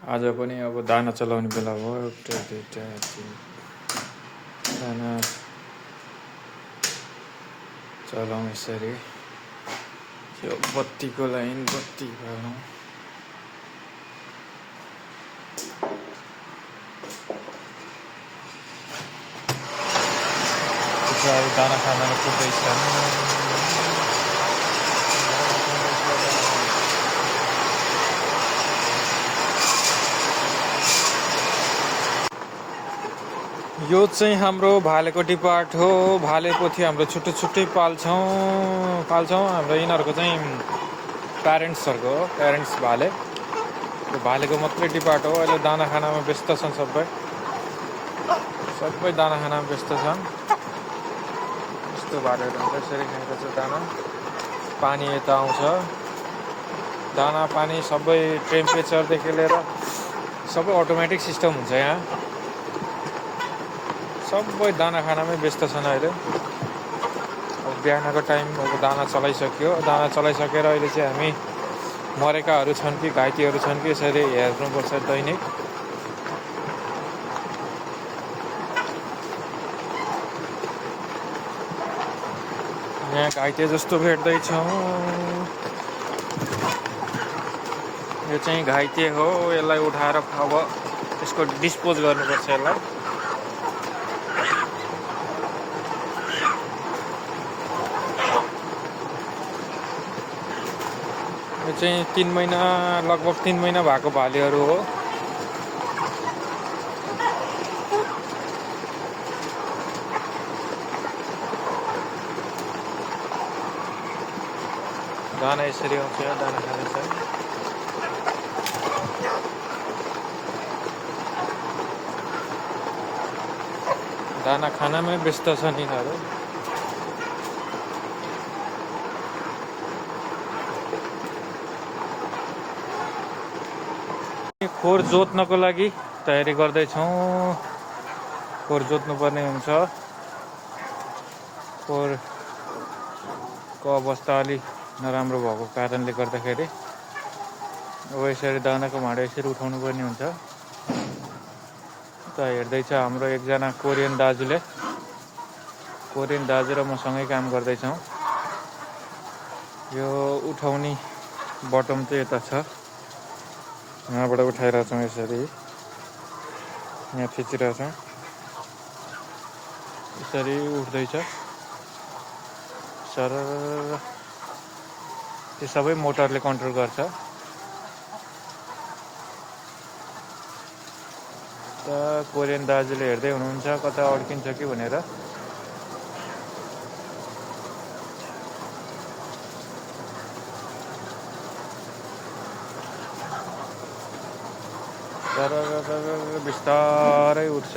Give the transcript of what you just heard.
आज पनि अब दाना चलाउने बेला भयो। एउटा दुईटा दाना चलाउँ यसरी। यो बत्तीको लाइन बत्ती भरौँ। दाना खाना पुग्दैछन्। यो चाहिँ हाम्रो भालेको डिपार्ट हो। भाले पोथी हाम्रो छुट्टै छुट्टै पाल्छौँ। हाम्रो यिनीहरूको चाहिँ प्यारेन्ट्सहरूको हो, प्यारेन्ट्स भाले। यो भालेको मात्रै डिपार्ट हो। अहिले दाना खानामा व्यस्त छन् सबै दाना खानामा व्यस्त छन्। यस्तो भालेहरू हुन्छ, यसरी खाएको छ दाना। पानी यता आउँछ, दाना पानी सबै टेम्परेचरदेखि लिएर सबै अटोमेटिक सिस्टम हुन्छ। यहाँ सबै दाना खानामै व्यस्त छन् अहिले। अब बिहानको टाइम अब दाना चलाइसक्यो। दाना चलाइसकेर अहिले चाहिँ हामी मरेकाहरू छन् कि घाइतेहरू छन् कि यसरी हेर्नुपर्छ दैनिक। यहाँ घाइते जस्तो भेट्दैछौँ। यो चाहिँ घाइते हो। यसलाई उठाएर अब यसको डिस्पोज गर्नुपर्छ। यसलाई यो चाहिँ 3 महिना, लगभग 3 महिना भएको भालेहरू हो। दाना यसरी आउँछ, दाना खाँदैछ। दाना खानामै व्यस्त छन् यिनीहरू। खोर जोत्नको लागि तयारी गर्दैछौँ। खोर जोत्नुपर्ने हुन्छ। खोरको अवस्था अलि नराम्रो भएको कारणले गर्दाखेरि अब यसरी दानाको भाँडो यसरी उठाउनु पर्ने हुन्छ। त हेर्दैछ हाम्रो एकजना कोरियन दाजुले। कोरियन दाजु र मसँगै काम गर्दैछौँ। यो उठाउने बटम चाहिँ यता छ, यहाँबाट उठाइरहेछौँ। यसरी यहाँ थिचिरहेछौँ, यसरी उठ्दैछ सर। यो सबै मोटरले कन्ट्रोल गर्छ। त कोरियन दाजुले हेर्दै हुनुहुन्छ कता अड्किन्छ कि भनेर। तर बिस्तारै उठ्छ।